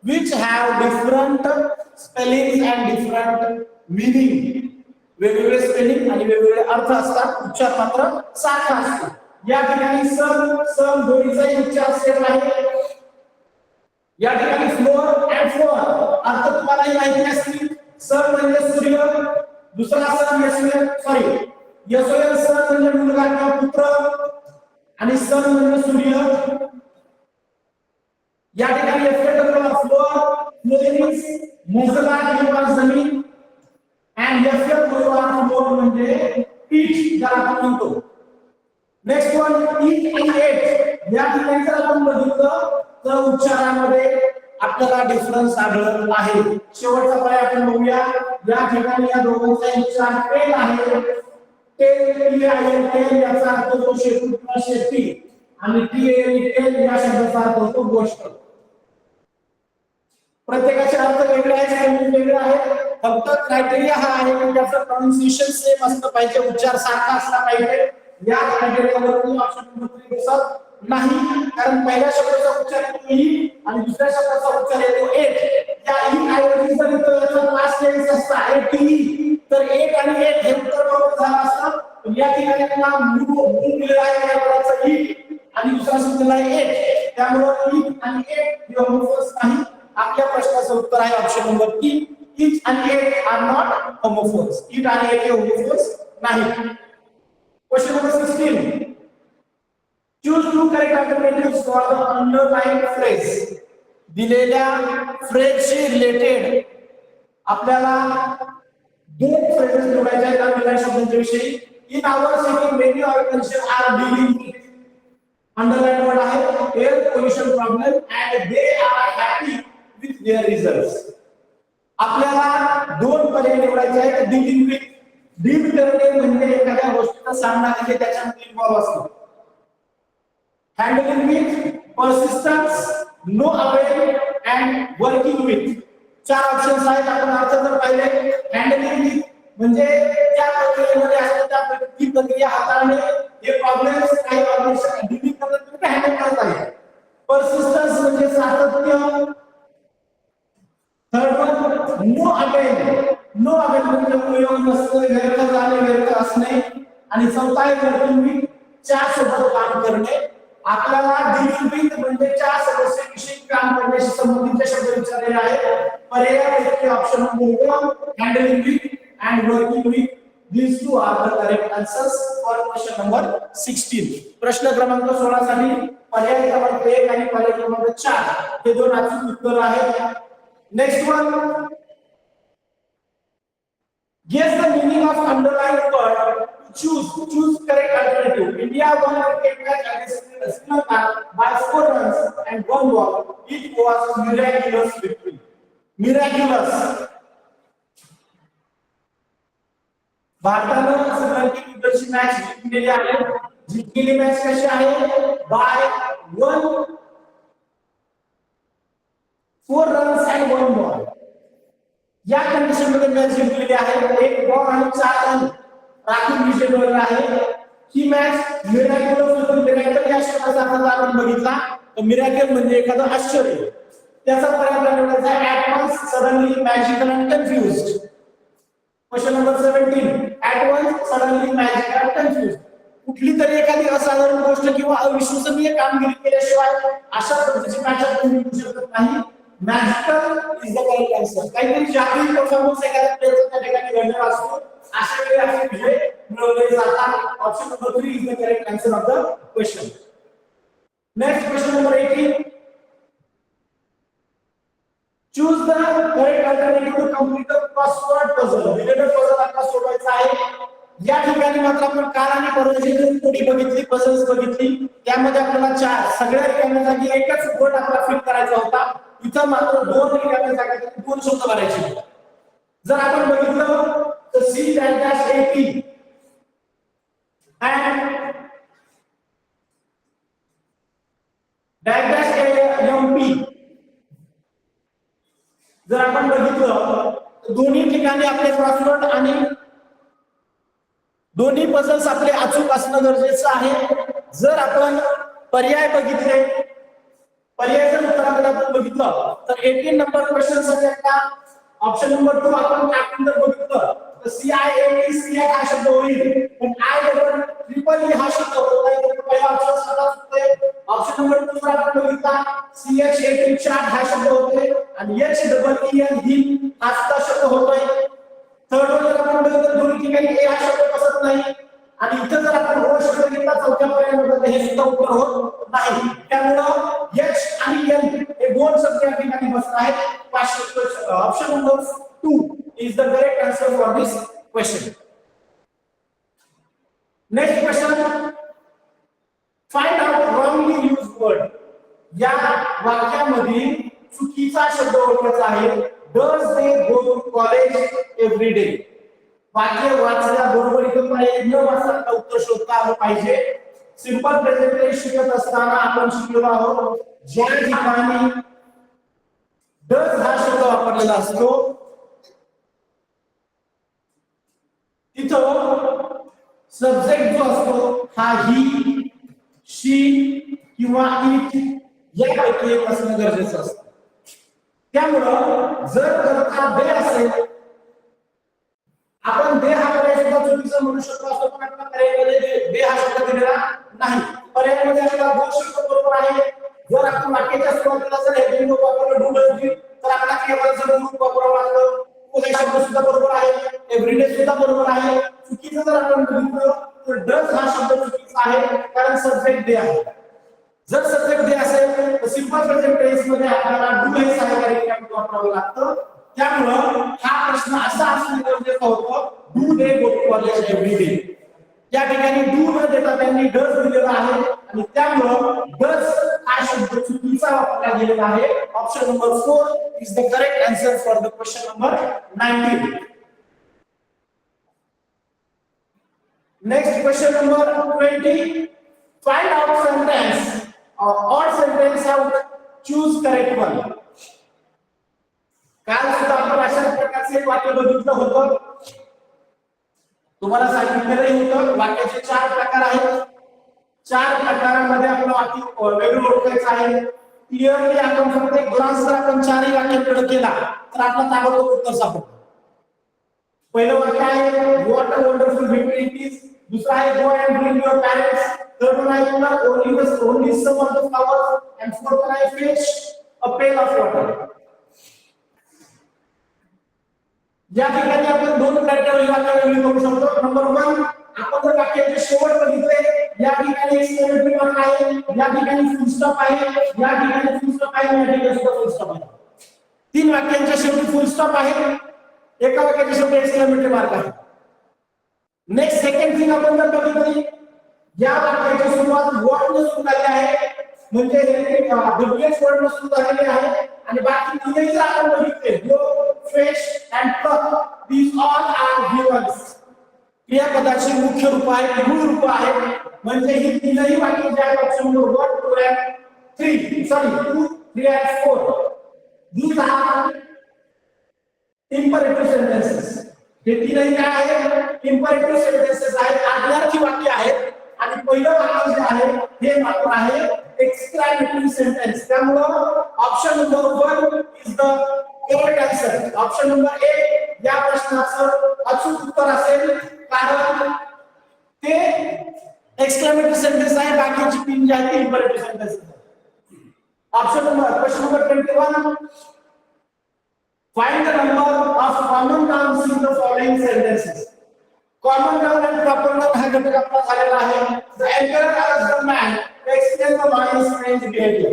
which have different spellings and different meaning. वेगवेगळे स्पेलिंग आणि वेगवेगळे अर्थ असतात, उच्चार मात्र सारखा असतो. या ठिकाणी सन दोन्हीचाही उच्चार सेम आहे. या ठिकाणी फ्लोर अँड फ्लोर अर्थ तुम्हालाही माहिती असतील. सन म्हणजे सूर्य, दुसरा सन यशोयर सन म्हणजे मुलगा किंवा पुत्र आणि सन म्हणजे सूर्य. या ठिकाणी फ्लोर मजला किंवा जमीन अँड फ्लोर म्हणजे पीठ ज्याला आपण म्हणतो. नेक्स्ट वन ईट आणि एट. या ठिकाणी जर आपण बघितलं तर उच्चारामध्ये आपल्याला डिफरन्स आढळत आहे. शेवटचा पर्याय आपण बघूया. या ठिकाणी या दोघांचा उच्चार टेल आहे. टेल याचा अर्थ होतो शेपू किंवा शेपटी आणि टेल या शब्दाचा अर्थ होतो गोष्ट. प्रत्येकाचे अर्थ वेगळे आहेत, वेगळे आहेत. फक्त क्रायटेरिया हा आहे की त्याचं प्रोनाउन्सिएशन सेम असलं पाहिजे, उच्चार सारखा असला पाहिजे. या क्रायटेरियावरती ऑप्शन नंबर 3 बसत नाही, कारण पहिल्या शब्दाचा उच्चार येतो ई आणि दुसऱ्या शब्दाचा उच्चार येतो एट. त्या ई ऐवजी जर इथं याचा पास्ट टेन्स असता एटी तर एट आणि एट हे उत्तर बरोबर झालं असतं. पण या ठिकाणी आपल्याला मूळ दिलेला आहे या पदाचा ई आणि दुसरा शब्द दिला आहे एट. त्यामुळे ई आणि एट हे होमोफोन्स नाही. आपल्या प्रश्नाचं उत्तर आहे ऑप्शन नंबर 3. ईच आणि एट आर नॉट होमोफोन्स. ईट आणि एट हे होमोफोन्स नाही. Question number 16. Choose two correct alternatives for the underlined phrase. दिलेल्या फ्रेजशी रिलेटेड आपल्याला दोन फ्रेजेस निवडायचे आहेत दिलेल्या शब्दांच्या विषयी. In our city many organizations are dealing with underlined word आहे air pollution problem and they are happy with their results. आपल्याला दोन पर्याय निवडायचे आहेत. dealing with डील करणे म्हणजे एखाद्या गोष्टीचा सामना करणे, त्याच्यामध्ये इन्व्हॉल्व असतो. Handling with, persistence, no avail and working with. चार ऑप्शन्स आहेत. आपण अर्थ जर पाहिले, हँडलिंग विथ म्हणजे त्या प्रक्रियेमध्ये असलेल्या ती प्रक्रिया हाताळणे, हे प्रॉब्लेम्स काही प्रॉब्लेम्स डीलिंग करण्यात हँडल करत आहे. पर्सिस्टन्स म्हणजे सातत्य. Third one no avail. No avail म्हणजे उपयोग नसणे, व्यर्थ जाणे, व्यर्थ असणे. आणि चौथा आहे वर्किंग विथ, चार सोबत काम करणे. आपल्याला डीलिंग विथ म्हणजे चार सदस्यांविषयी काम करण्याशी संबंधित शब्द विचारलेले आहेत. पर्याय option number 1 handling with and working with. These two are the correct answers for question number 16. प्रश्न क्रमांक 16 साठी पर्याय क्रमांक 1 आणि पर्याय क्रमांक 4 हे दोन अचूक उत्तर आहेत. Next one, guess the meaning of underlined word. Choose correct alternative. India won the cricket match against Sri Lanka by 4 runs and 1 ball. It was miraculous victory. Miraculous. भारतानं श्रीलंकेविरुद्धची मॅच जिंकलेली आहे. जिंकलेली मॅच कशी आहे? By 4 runs and 1 ball. या condition मध्ये match जिंकलेली आहे. 1 बॉल आणि 4 रन राखून विजय मिळवला आहे. ही मॅच मिराकल होती. मिराकल या शब्दाचा अर्थ आपण बघितला तर मिराकल म्हणजे एखादं आश्चर्य. त्याचा पर्याय निवडायचा आहे at once, suddenly, magical and confused. Question number 17. At once, suddenly, magical and confused. कुठली तरी एखादी असाधारण गोष्ट किंवा अविश्वसनीय कामगिरी केल्याशिवाय अशा पद्धतीची मॅच आपण जिंकू शकत नाही. Magical is the correct answer. काहीतरी जादुई परफॉर्मन्स एखाद्या प्लेयरचा त्या ठिकाणी घडलेला असतो. अशा वेळी असे विजय मिळवले जातात. Option number 3 is the correct answer of the question. Next question number 18. Choose the correct alternative to complete the crossword puzzle. दिलेलं पझल आपल्याला सोडवायचं आहे. या ठिकाणी मात्र आपण काल आणि परवाची थोडी बघितली, पझल्स बघितली. त्यामध्ये आपल्याला 4 सगळ्या रिकाम्या जागी एकच वर्ड आपल्याला फिल करायचा होता. इथं मात्र 2 रिकाम्या जागी 2 शब्द भरायचे. जर आपण बघितलं तर C-18 and -MP. जर आपण बघितलं तर दोन्ही ठिकाणी आपले क्रॉसवर्ड आणि दोन्ही पझल्स आपले अचूक असणं गरजेचं आहे. जर आपण पर्याय बघितले, पर्यायाच्या उत्तरामध्ये आपण बघितलं तर 18 नंबर क्वेश्चन साठी आता ऑप्शन नंबर 2 आपण टाकून जर बघितलं तर CIAT हा शब्द होईल, पण IEEE हा शब्द होत नाही. तर पहिला ऑप्शन सगळा चुकतोय. ऑप्शन नंबर 2 जर आपण बघितला CH18 चार्ट हा शब्द होतोय आणि HEEN ही हा शब्द होतोय. थर्ड वर जर आपण बघितलं दोन्ही ठिकाणी ए हा शब्द बसत नाही आणि इथं जर आपण ओ शब्द घेतला चौथ्या पर्यायामध्ये हे सुद्धा उत्तर होत नाही. त्यामुळे H आणि N हे 2 शब्द या ठिकाणी बसत आहेत. Option number 2 is the correct answer for this question. Next question. Find out wrongly used word. या वाक्यामध्ये चुकीचा शब्द ओळखायचा आहे. Does they go to college every day? वाक्य वाचल्याबरोबर इथं पर्याय न वाचता उत्तर शोधता आलं पाहिजे. सिंपल प्रेझेंट टेन्स शिकत असताना आपण शिकलो आहोत ज्या ठिकाणी डज हा शब्द वापरलेला असतो तिथं सब्जेक्ट जो असतो हा ही, शी किंवा इट यापैकी एक असणं गरजेचं असतं. त्यामुळं जर कर्ता दे असेल, आपण दे हा पर्याय सुद्धा चुकीचा म्हणू शकतो असं पण आपल्या पर्यायामध्ये दे हा शब्द दिलेला नाही. पर्यायामध्ये आपल्याला 2 शब्द बरोबर आहे. जर आपण वाक्याच्या सुरुवातीला जर हेडिंग वापरलं डू डज डू तर आपल्याला केवळ जर ग्रुप वापरावं लागतं. हे शब्द सुद्धा बरोबर आहे. एव्हरीडे सुद्धा बरोबर आहे. चुकीचं जर आपण बघितलं तर डज हा शब्द चुकीचा आहे कारण सब्जेक्ट दे आहे. जर सब्जेक्ट दे असेल तर सिंपल प्रेझेंट टेन्स मध्ये आपल्याला डू हे सहाय्यकारी क्रिया वापरावं लागतं. त्यामुळं हा प्रश्न असा असणं गरजेचं होतं do they go to college every day. या ठिकाणी डू न देता त्यांनी डज दिलेला आहे आणि त्यामुळं डज हा शब्द चुकीचा वापरला गेलेला आहे. Option number 4 is the correct answer for the question number 19. Next question number 20. Find out sentence or odd sentence out. Choose correct one. काल सुद्धा आपण अशा प्रकारचे वाक्य बघितलं होतं. तुम्हाला सांगितलेलं होतं वाक्याचे 4 प्रकार आहेत. 4 प्रकारांमध्ये आपलं वाक्य वेगळं ओळखायचं आहे. क्लिअरली आपण फक्त एक ग्लान्स जर आपण 4ही वाक्यांकडे केला तर आपला ताबडतोब उत्तर सापडतं. पहिलं वाक्य आहे what a wonderful victory it is. दुसरं आहे go and bring your parents. Third one आहे only some of the flowers and fourth one आहे fish a pail of water. या ठिकाणी आपण 2 कॅटेगरी वाक्य वेगळी करू शकतो. नंबर 1 आपण जर वाक्याचे शेवट बघितले या ठिकाणी एक्सक्लेमेटरी मार्क आहे, या ठिकाणी फुल स्टॉप आहे, या ठिकाणी फुल स्टॉप आहे, या ठिकाणी सुद्धा फुल स्टॉप आहे. 3 वाक्यांच्या शेवटी फुल स्टॉप आहे, एका वाक्याच्या शेवटी एक्सक्लेमेटरी मार्क आहे. नेक्स्ट सेकंड थिंग आपण जर बघितली या वाक्याची सुरुवात व्हॉट ने सुरू झाली आहे म्हणजे डब्ल्यूएच वर्ड ने सुरू झालेली आहे आणि बाकी तिन्ही जर आपण बघितले go fish and pluck these all are givens. क्रियापदाची मुख्य रूप आहे, मूळ रूप आहे. म्हणजे ही तीनही वाक्य जे आहेत option number 1 2 and 3 sorry 2 3 and 4 these are imperative sentences. हे तीनही काय आहेत? imperative sentences आहेत, आज्ञार्थी वाक्य आहेत. आणि पहिलं वाक्य जे आहे हे मात्र आहे exclamatory sentence. त्यामुळे option number 1 is the correct answer. Option number 1 या प्रश्नाचं अचूक उत्तर असेल, कारण ते एक्सक्लेमेटरी सेंटेन्स आहे, बाकीची तीन जे आहेत imperative sentence. Option number question number 21 find the number of common nouns in the following sentences. Common noun and proper noun हा घटक आपला झालेला आहे. The emperor asked the man to explain the lion's strange behavior.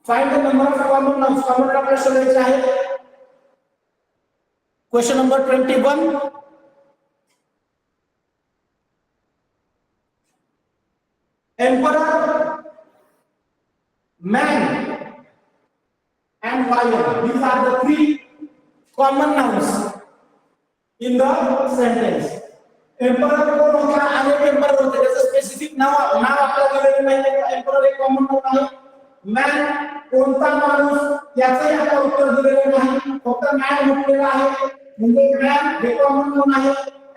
Find the number of common nouns. Common noun आपल्याला शोधायचे आहे. Question number 21. Emperor, man, and lion. These are the three common nouns in the sentence. Emperor कोण होता? अनेक emperor होते. त्याचं specific नाव आपल्याला दिलेलं नाही. एम्परर एक कॉमन नाउन आहे. मॅन कोणता माणूस याचंही आपल्याला उत्तर दिलेलं नाही. फक्त मॅन म्हटलेलं आहे. म्हणजे मॅन हे कॉमन नाउन आहे.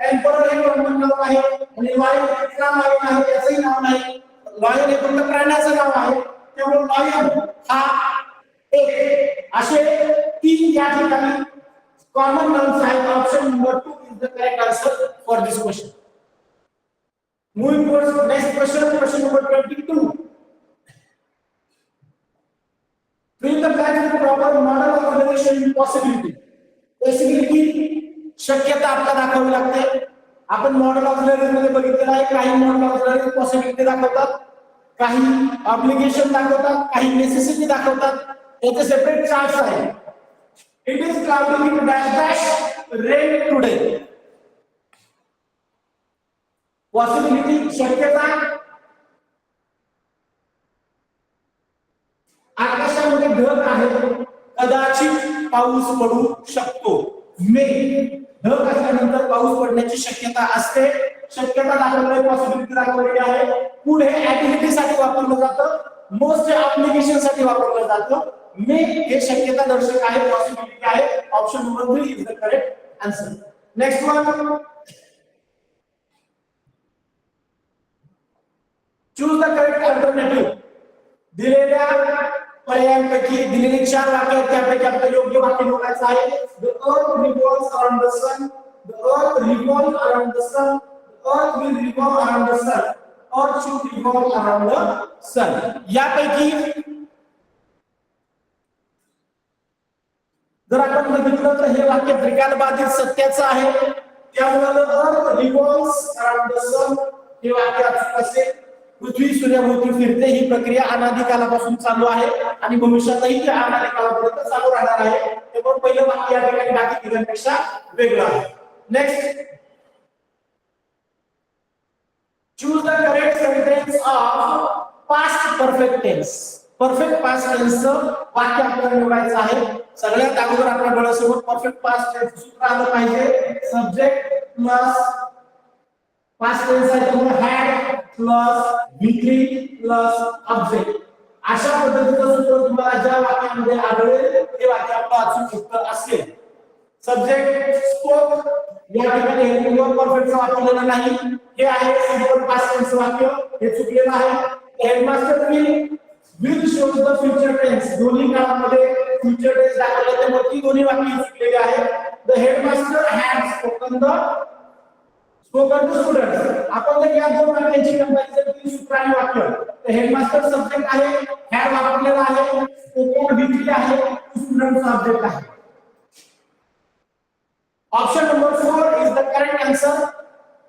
एम्परर हे कॉमन नाउन आहे. आणि लायन कुठला लायन आहे याचंही नाव नाही. लायन हे फक्त प्राण्याचं नाव आहे. त्यामुळे लायन हा एक असे तीन या ठिकाणी कॉमन नाउन्स आहेत. Option number 2 is the correct answer for this question. Moving towards next question. Question number 22. Fill the blanks with proper model of relation possibility. Possibility शक्यता आपल्याला दाखवावी लागते. आपण मॉडेल ऑफ रिलेशन मध्ये बघितलेलं आहे. काही मॉडेल ऑफ रिलेशन पॉसिबिलिटी दाखवतात, काही ऑब्लिगेशन दाखवतात, काही नेसेसिटी दाखवतात. याचे सेपरेट चार्ट्स आहेत. It is cloudy with dash dash rain today. Possibility शक्यता, आकाशामध्ये ढग आहे, कदाचित पाऊस पडू शकतो. मे ढग असल्यानंतर पाऊस पडण्याची शक्यता असते. शक्यता दाखवलेली पॉसिबिलिटी दाखवलेली आहे. पुढे ऍक्टिव्हिटी साठी वापरलं जातं, मोस्ट ऍप्लिकेशन साठी वापरलं जातं. मे हे शक्यता दर्शक आहे, पॉसिबिलिटी आहे. Option number 3 is the correct answer. Next one. Choose the correct alternative. दिलेल्या पर्यायांपैकी दिलेली 4 वाक्य आहेत, त्यापैकी आपल्याला योग्य वाक्य निवडायचं आहे. The earth revolves around the sun. The earth revolves around the sun. The earth will revolve around the sun. Earth should revolve around the sun. यापैकी जर आपण बघितलं तर हे वाक्य त्रिकालबाधित सत्याचं आहे. त्यामुळे the earth revolves around the sun हे वाक्य अचूक असेल. पृथ्वी सूर्याभोवती फिरते ही प्रक्रिया अनादी कालापासून चालू आहे आणि भविष्यातही ती अनादी कालापर्यंत चालू राहणार आहे. त्यामुळे पहिलं वाक्य या ठिकाणी बाकी तिघांपेक्षा वेगळं आहे. Next. Choose the correct sentence of past perfect tense. Perfect past टेन्सचं वाक्य आपल्याला निवडायचं आहे. सगळ्यात अगोदर आपल्या डोळ्यासमोर परफेक्ट पास्ट टेन्स सूत्र आलं पाहिजे. सब्जेक्ट प्लस पास्ट टेन्स आहे त्यामुळे had plus V3 plus object. अशा पद्धतीचं सूत्र तुम्हाला ज्या वाक्यामध्ये आढळेल ते वाक्य आपलं अचूक उत्तर असेल. सब्जेक्ट स्पोक या ठिकाणी हेल्पिंग परफेक्टचा वापरलेला नाही. हे आहे सिंपल पास्ट टेन्स वाक्य, हे चुकलेलं आहे. Headmaster will shows the future tense. दोन्ही काळामध्ये फ्युचर टेन्स दाखवले त्यामुळे ती दोन्ही वाक्य चुकलेली आहेत. The headmaster had spoken the spoken to students. आपण जर या दोन वाक्यांची कंपॅरिझन केली सूत्र आणि वाक्य तर हेडमास्टर सब्जेक्ट आहे, हॅड वापरलेला आहे. स्पोकन V3 आहे, स्टुडंट ऑब्जेक्ट आहे. Option number 4 is the correct answer.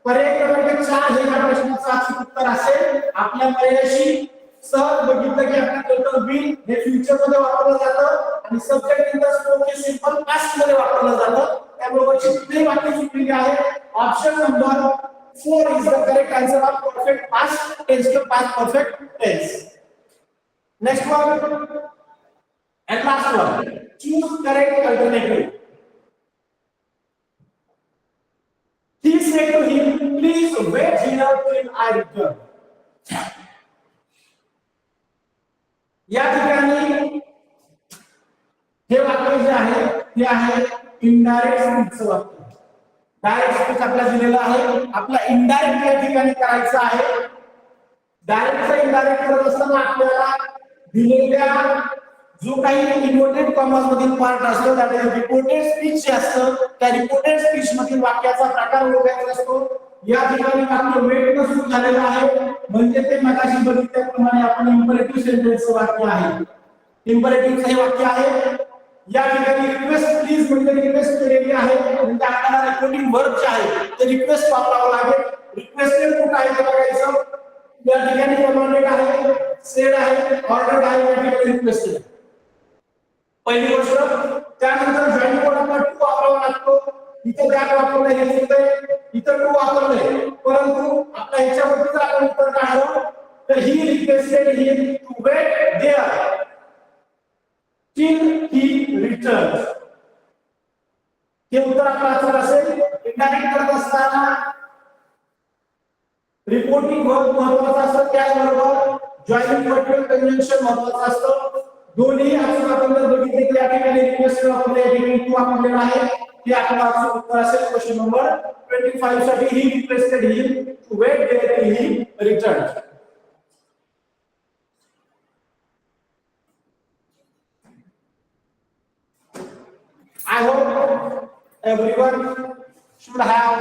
पर्याय क्रमांक 4 हे या प्रश्नाचं अचूक उत्तर असेल. आपल्या पर्यायाशी सहज बघितलं की आपल्याला विल हे फ्युचर मध्ये वापरलं जातं आणि सब्जेक्ट इन द स्पोक हे सिंपल पास्ट मध्ये वापरलं जातं. त्यामुळे वरची तीन वाक्य चुकलेली आहेत. Option number 4 is the correct answer of perfect past tense to past perfect tense. Next one and last one. Choose correct alternative. He said to him, please wait here till I return. या ठिकाणी हे वाक्य जे आहे ते आहे indirect स्पीचचं वाक्य. Direct speech आपल्याला दिलेलं आहे, आपला इनडायरेक्ट या ठिकाणी करायचं आहे. डायरेक्टचा इनडायरेक्ट करत असताना आपल्याला दिलेल्या जो काही इम्पॉर्टंट कॉमर्स मधील पार्ट असतो त्या रिपोर्टेड स्पीच जे असतं त्या रिपोर्टेड स्पीच मधील वाक्याचा प्रकार ओळखायचा असतो. या ठिकाणी वाक्य वेट न सुरू झालेलं आहे म्हणजे ते मगाशी बघितल्याप्रमाणे आपण इम्परेटिव्ह सेंटेन्सचं वाक्य आहे. इम्परेटिव्हचं हे वाक्य आहे. या ठिकाणी रिक्वेस्ट प्लीज म्हणजे रिक्वेस्ट केलेली आहे म्हणजे आपल्याला रिपोर्टिंग वर्ब जे आहे ते रिक्वेस्ट वापरावं लागेल. रिक्वेस्टेड कुठं आहे ते बघायचं. या ठिकाणी कमांडेड आहे, सेड आहे, ऑर्डर्ड आहे, या ठिकाणी रिक्वेस्टेड. पहिली गोष्ट. त्यानंतर जॉईन कोड आपला टू वापरावा लागतो. इथे दॅट वापरलं हे चुकतंय, इथं टू वापरलंय परंतु आपल्या ह्याच्यावरती जर आपण उत्तर काढलं तर he requested him to wait there till he returns. हे उत्तर आपलं असं असेल. इंडायरेक्ट करत असताना रिपोर्टिंग वर्ब महत्त्वाचं असतं, त्याचबरोबर जॉइनिंग वर्ब कंजंक्शन महत्त्वाचं असतं. दोन्ही आपण जर बघितले की या ठिकाणी रिक्वेस्ट वापरले, या ठिकाणी टू वापरलेला आहे, ते आपलं उत्तर असेल क्वेश्चन नंबर 25 साठी. He requested him to wait there till he returns. I hope everyone should have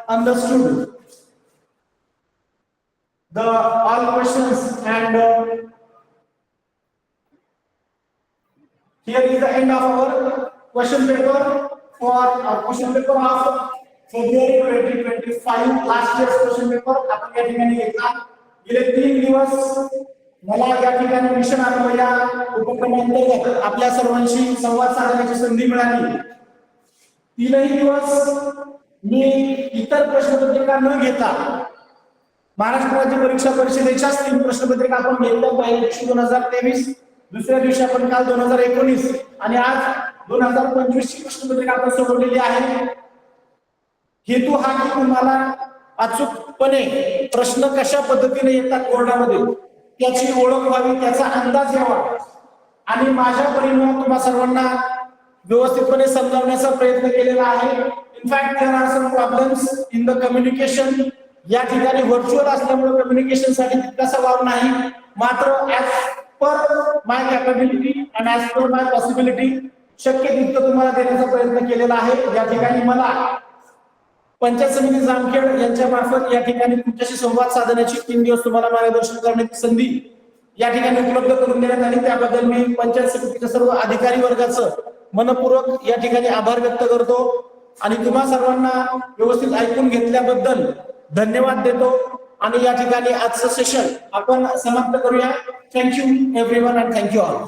understood the all questions and here is the end of our question paper for our question paper of February 2025. Last year's question paper आपण या ठिकाणी घेतला. गेले 3 दिवस मला या ठिकाणी mission आत्मा या उपक्रमांतर्गत आपल्या सर्वांशी संवाद साधण्याची संधी मिळाली. 3ही दिवस मी इतर प्रश्नपत्रिका न घेता महाराष्ट्र राज्य परीक्षा परिषदेच्याच 3 प्रश्नपत्रिका आपण घेतल्या. पहिल्या दिवशी 2023, दुसऱ्या दिवशी आपण काल 2019 आणि आज 2025 ची प्रश्नपत्रिका आपण सोडवलेली आहे. हेतू हा की तुम्हाला अचूकपणे प्रश्न कशा पद्धतीने येतात बोर्डामध्ये त्याची ओळख व्हावी, त्याचा अंदाज यावा आणि माझ्या परीने तुम्हा सर्वांना व्यवस्थितपणे समजावण्याचा प्रयत्न केलेला आहे. In fact there are some problems in the communication. या ठिकाणी व्हर्च्युअल असल्यामुळे कम्युनिकेशन साठी तितकासा वाव नाही, मात्र as per my capability and as per my possibility शक्य तितकं तुम्हाला देण्याचा प्रयत्न केलेला आहे. या ठिकाणी मला पंचायत समिती जामखेड यांच्या मार्फत या ठिकाणी तुमच्याशी संवाद साधण्याची 3 दिवस तुम्हाला मार्गदर्शन करण्याची संधी या ठिकाणी उपलब्ध करून देण्यात आली. त्याबद्दल मी पंचायत समितीच्या सर्व अधिकारी वर्गाचं मनपूर्वक या ठिकाणी आभार व्यक्त करतो आणि तुम्हा सर्वांना व्यवस्थित ऐकून घेतल्याबद्दल धन्यवाद देतो आणि या ठिकाणी आजचं सेशन आपण समाप्त करूया. Thank you everyone and thank you all.